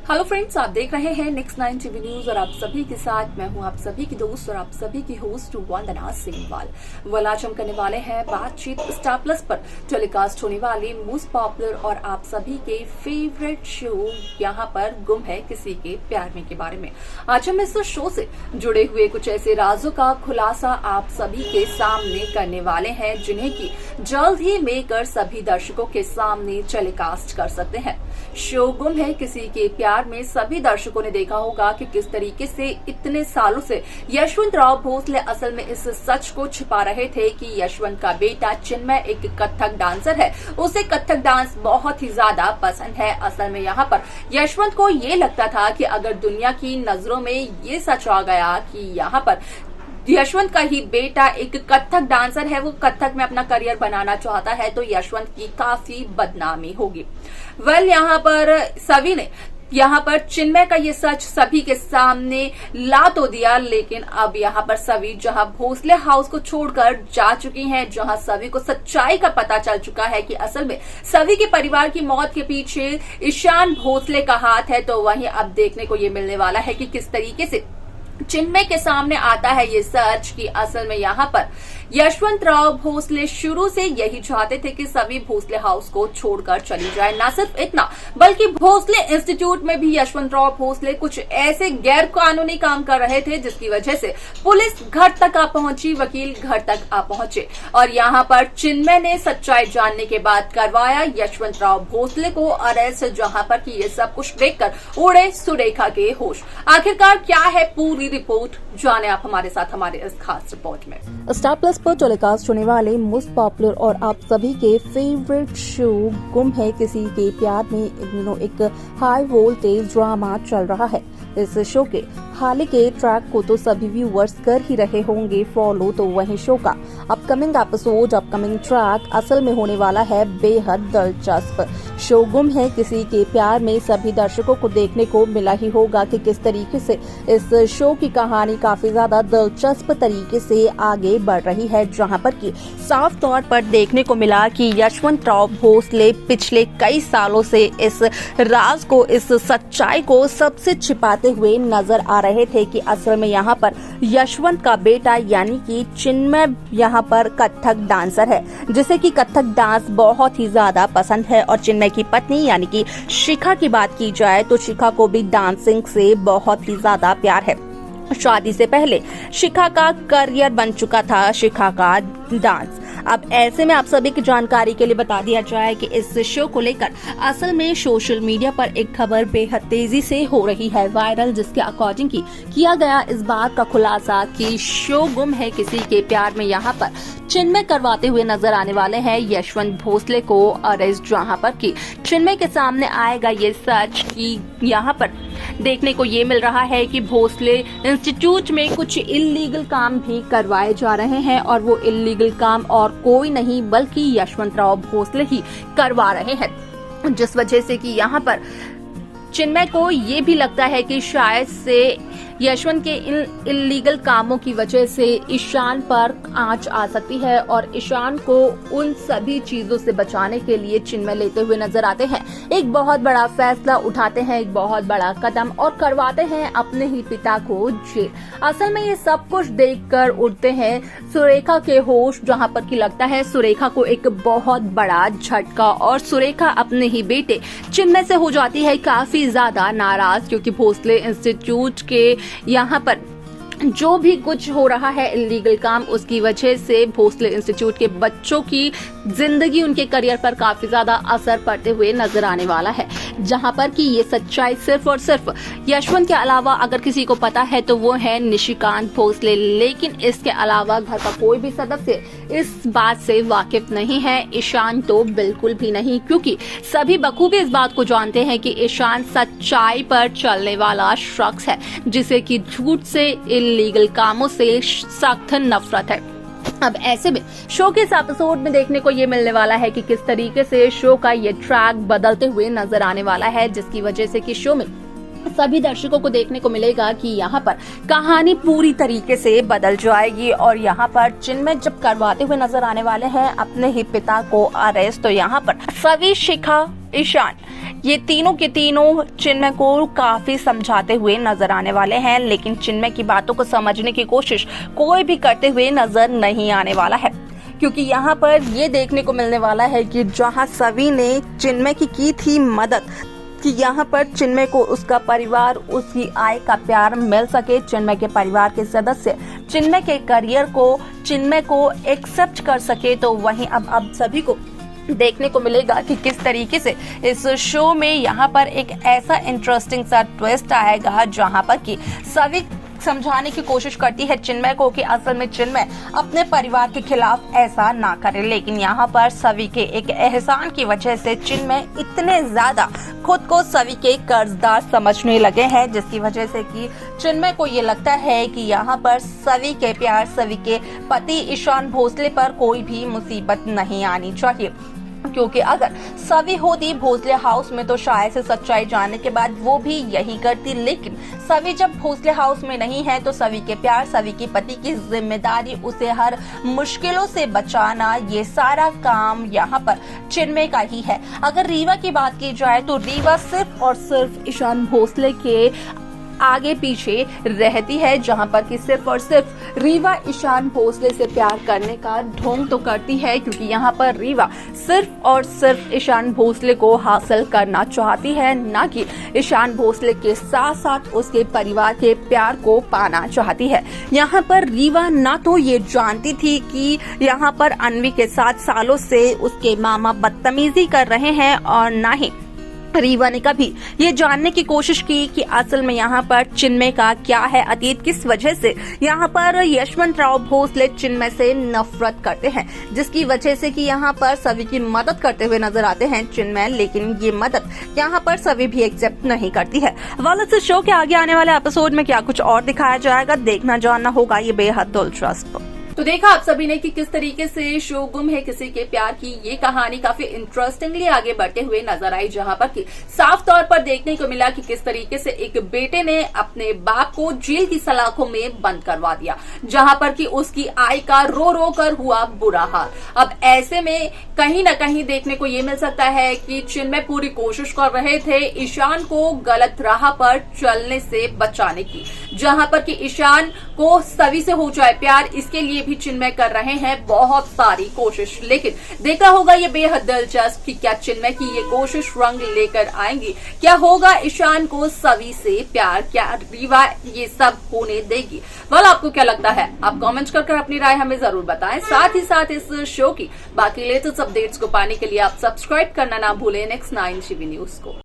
Hello friends, आप देख रहे हैं नेक्स्ट 9 टीवी न्यूज और आप सभी के साथ मैं हूं आप सभी की दोस्त और आप सभी की होस्ट वंदना सेमवाल। आज हम करने वाले हैं बातचीत स्टार प्लस पर टेलीकास्ट होने वाले मोस्ट पॉपुलर और आप सभी के फेवरेट शो यहाँ पर गुम है किसी के प्यार में के बारे में। आज हम इस शो से जुड़े हुए कुछ ऐसे राजों का खुलासा आप सभी के सामने करने वाले हैं जिन्हें की जल्द ही मेकर सभी दर्शकों के सामने टेलीकास्ट कर सकते हैं। शो गुम है किसी के प्यार में सभी दर्शकों ने देखा होगा कि किस तरीके से इतने सालों से यशवंत राव भोसले असल में इस सच को छिपा रहे थे कि यशवंत का बेटा चिन्मय एक कथक डांसर है। उसे कथक डांस बहुत ही ज्यादा पसंद है। असल में यहाँ पर यशवंत को ये लगता था कि अगर दुनिया की नजरों में ये सच आ गया कि यहाँ पर यशवंत का ही बेटा एक कथक डांसर है, वो कथक में अपना करियर बनाना चाहता है, तो यशवंत की काफी बदनामी होगी। यहाँ पर सभी ने यहाँ पर चिन्मय का ये सच सभी के सामने ला तो दिया, लेकिन अब यहाँ पर सभी जहाँ भोसले हाउस को छोड़कर जा चुकी हैं, जहाँ सभी को सच्चाई का पता चल चुका है कि असल में सभी के परिवार की मौत के पीछे ईशान भोसले का हाथ है, तो वहीं अब देखने को ये मिलने वाला है कि किस तरीके से चिन्मय के सामने आता है ये सच कि असल में यहाँ पर यशवंत राव भोसले शुरू से यही चाहते थे कि सभी भोसले हाउस को छोड़कर चली जाए। न सिर्फ इतना बल्कि भोसले इंस्टीट्यूट में भी यशवंत राव भोसले कुछ ऐसे गैर कानूनी काम कर रहे थे जिसकी वजह से पुलिस घर तक आ पहुंची, वकील घर तक आ पहुंचे और यहाँ पर चिन्मय ने सच्चाई जानने के बाद करवाया यशवंत राव भोसले को अरेस्ट, जहाँ पर कि ये सब कुछ देखकर उड़े सुरेखा के होश। आखिरकार क्या है पूरी रिपोर्ट, जाने आप हमारे साथ हमारे इस खास रिपोर्ट में। स्टार प्लस पर टेलीकास्ट होने वाले मोस्ट पॉपुलर और आप सभी के फेवरेट शो गुम है किसी के प्यार में एक हाई वोल्टेज ड्रामा चल रहा है। इस शो के हाल के ट्रैक को तो सभी व्यूअर्स कर ही रहे होंगे फॉलो, तो वहीं शो का अपकमिंग एपिसोड अपकमिंग ट्रैक असल में होने वाला है बेहद दिलचस्प। शो गुम है किसी के प्यार में सभी दर्शकों को देखने को मिला ही होगा कि किस तरीके से इस शो की कहानी काफी ज्यादा दिलचस्प तरीके से आगे बढ़ रही है, जहां पर कि साफ तौर पर देखने को मिला कि यशवंत राव भोसले पिछले कई सालों से इस राज को, इस सच्चाई को सबसे छिपाते हुए नजर आ रहे थे कि असल में यहाँ पर यशवंत का बेटा यानी कि चिन्मय यहाँ पर कथक डांसर है, जिसे कि कथक डांस बहुत ही ज्यादा पसंद है। और चिन्मय की पत्नी यानी कि शिखा की बात की जाए तो शिखा को भी डांसिंग से बहुत ही ज्यादा प्यार है। शादी से पहले शिखा का करियर बन चुका था शिखा का डांस। अब ऐसे में आप सभी की जानकारी के लिए बता दिया जाए कि इस शो को लेकर असल में सोशल मीडिया पर एक खबर बेहद तेजी से हो रही है वायरल, जिसके अकॉर्डिंग किया गया इस बात का खुलासा कि शो गुम है किसी के प्यार में यहाँ पर चिन्मय करवाते हुए नजर आने वाले हैं यशवंत भोसले को अरेस्ट, जहाँ पर कि चिन्मय के सामने आएगा ये सच कि यहाँ पर देखने को ये मिल रहा है कि भोसले इंस्टीट्यूट में कुछ इल्लीगल काम भी करवाए जा रहे हैं और वो इल्लीगल काम और कोई नहीं बल्कि यशवंत राव भोसले ही करवा रहे हैं, जिस वजह से कि यहाँ पर चिन्मय को ये भी लगता है कि शायद से यशवंत के इन इल्लीगल कामों की वजह से ईशान पर आंच आ सकती है और ईशान को उन सभी चीजों से बचाने के लिए चिन्मय लेते हुए नजर आते हैं। एक बहुत बड़ा फैसला उठाते हैं, एक बहुत बड़ा कदम और करवाते हैं अपने ही पिता को जेल। असल में ये सब कुछ देखकर उठते हैं सुरेखा के होश, जहां पर कि लगता है सुरेखा को एक बहुत बड़ा झटका और सुरेखा अपने ही बेटे चिन्मय से हो जाती है काफी ज्यादा नाराज, क्योंकि भोसले इंस्टीट्यूट के यहाँ पर जो भी कुछ हो रहा है इल्लीगल काम, उसकी वजह से भोसले इंस्टीट्यूट के बच्चों की जिंदगी, उनके करियर पर काफी ज्यादा असर पड़ते हुए नजर आने वाला है, जहां पर कि ये सच्चाई सिर्फ और सिर्फ यशवंत के अलावा अगर किसी को पता है तो वो है निशिकांत भोसले, लेकिन इसके अलावा घर का कोई भी सदस्य इस बात से वाकिफ नहीं है। ईशान तो बिल्कुल भी नहीं, क्योंकि सभी बखूबी इस बात को जानते हैं कि ईशान सच्चाई पर चलने वाला शख्स है, जिसे कि झूठ से इल्लीगल कामों से सख्त नफरत है। अब ऐसे में शो के इस एपिसोड में देखने को ये मिलने वाला है कि किस तरीके से शो का ये ट्रैक बदलते हुए नजर आने वाला है, जिसकी वजह से कि शो में सभी दर्शकों को देखने को मिलेगा कि यहाँ पर कहानी पूरी तरीके से बदल जाएगी और यहाँ पर चिन्मय जब करवाते हुए नजर आने वाले हैं अपने ही पिता को अरेस्ट, तो यहाँ पर सभी शिखा ईशान, ये तीनों के तीनों चिन्मय को काफी समझाते हुए नजर आने वाले हैं, लेकिन चिन्मय की बातों को समझने की कोशिश कोई भी करते हुए नजर नहीं आने वाला है, क्योंकि यहाँ पर ये देखने को मिलने वाला है कि जहाँ सभी ने चिन्मय की थी मदद कि यहाँ पर चिन्मय को उसका परिवार, उसकी आय का प्यार मिल सके, चिन्मय के परिवार के सदस्य चिन्मय के करियर को, चिन्मय को एक्सेप्ट कर सके, तो वहीं अब सभी को देखने को मिलेगा कि किस तरीके से इस शो में यहाँ पर एक ऐसा इंटरेस्टिंग सा ट्विस्ट आएगा जहाँ पर कि सभी समझाने की कोशिश करती है चिन्मय को कि असल में चिन्मय अपने परिवार के खिलाफ ऐसा ना करे, लेकिन यहाँ पर सभी के एक एहसान की वजह से चिन्मय इतने ज्यादा खुद को सभी के कर्जदार समझने लगे हैं, जिसकी वजह से कि चिन्मय को ये लगता है कि यहाँ पर सभी के प्यार, सभी के पति ईशान भोसले पर कोई भी मुसीबत नहीं आनी चाहिए, क्योंकि अगर सभी होती भोसले हाउस में तो शायद से सच्चाई जानने के बाद वो भी यही करती, लेकिन सभी जब भोसले हाउस में नहीं है तो सभी के प्यार, सभी के पति की जिम्मेदारी, उसे हर मुश्किलों से बचाना, ये सारा काम यहाँ पर चिन्मय का ही है। अगर रीवा की बात की जाए तो रीवा सिर्फ और सिर्फ ईशान भोसले के आगे पीछे रहती है, जहां पर कि सिर्फ और सिर्फ रीवा ईशान भोसले से प्यार करने का ढोंग तो करती है, क्योंकि यहाँ पर रीवा सिर्फ और सिर्फ ईशान भोसले को हासिल करना चाहती है, ना कि ईशान भोसले के साथ साथ उसके परिवार के प्यार को पाना चाहती है। यहाँ पर रीवा ना तो ये जानती थी कि यहाँ पर अन्वी के साथ सालों से उसके मामा बदतमीजी कर रहे हैं, और ना ही रीवा ने कभी ये जानने की कोशिश की कि असल में यहाँ पर चिन्मय का क्या है अतीत, किस वजह से यहाँ पर यशवंत राव भोसले चिन्मय से नफरत करते हैं, जिसकी वजह से कि यहाँ पर सभी की मदद करते हुए नजर आते हैं चिन्मय, लेकिन ये मदद यहाँ पर सभी भी एक्सेप्ट नहीं करती है। वाल इस शो के आगे आने वाले एपिसोड में क्या कुछ और दिखाया जाएगा, देखना जानना होगा ये बेहद दिलचस्प। तो देखा आप सभी ने कि किस तरीके से शो गुम है किसी के प्यार की ये कहानी काफी इंटरेस्टिंगली आगे बढ़ते हुए नजर आई, जहां पर कि साफ तौर पर देखने को मिला कि किस तरीके से एक बेटे ने अपने बाप को जेल की सलाखों में बंद करवा दिया, जहां पर कि उसकी आय का रो रो कर हुआ बुरा हाल। अब ऐसे में कहीं ना कहीं देखने को ये मिल सकता है कि चिन्मय पूरी कोशिश कर रहे थे ईशान को गलत राह पर चलने से बचाने की, जहां पर कि ईशान को सभी से हो जाए प्यार, इसके लिए भी चिन्मय कर रहे हैं बहुत सारी कोशिश। लेकिन देखा होगा ये बेहद दिलचस्प कि क्या चिन्मय की ये कोशिश रंग लेकर आएंगी, क्या होगा ईशान को सभी से प्यार, क्या रीवा ये सब होने देगी। वाल आपको क्या लगता है, आप कमेंट कर अपनी राय हमें जरूर बताएं। साथ ही साथ इस शो की बाकी लेटेस्ट अपडेट्स को पाने के लिए आप सब्सक्राइब करना ना भूलें नेक्स्ट 9 टीवी न्यूज को।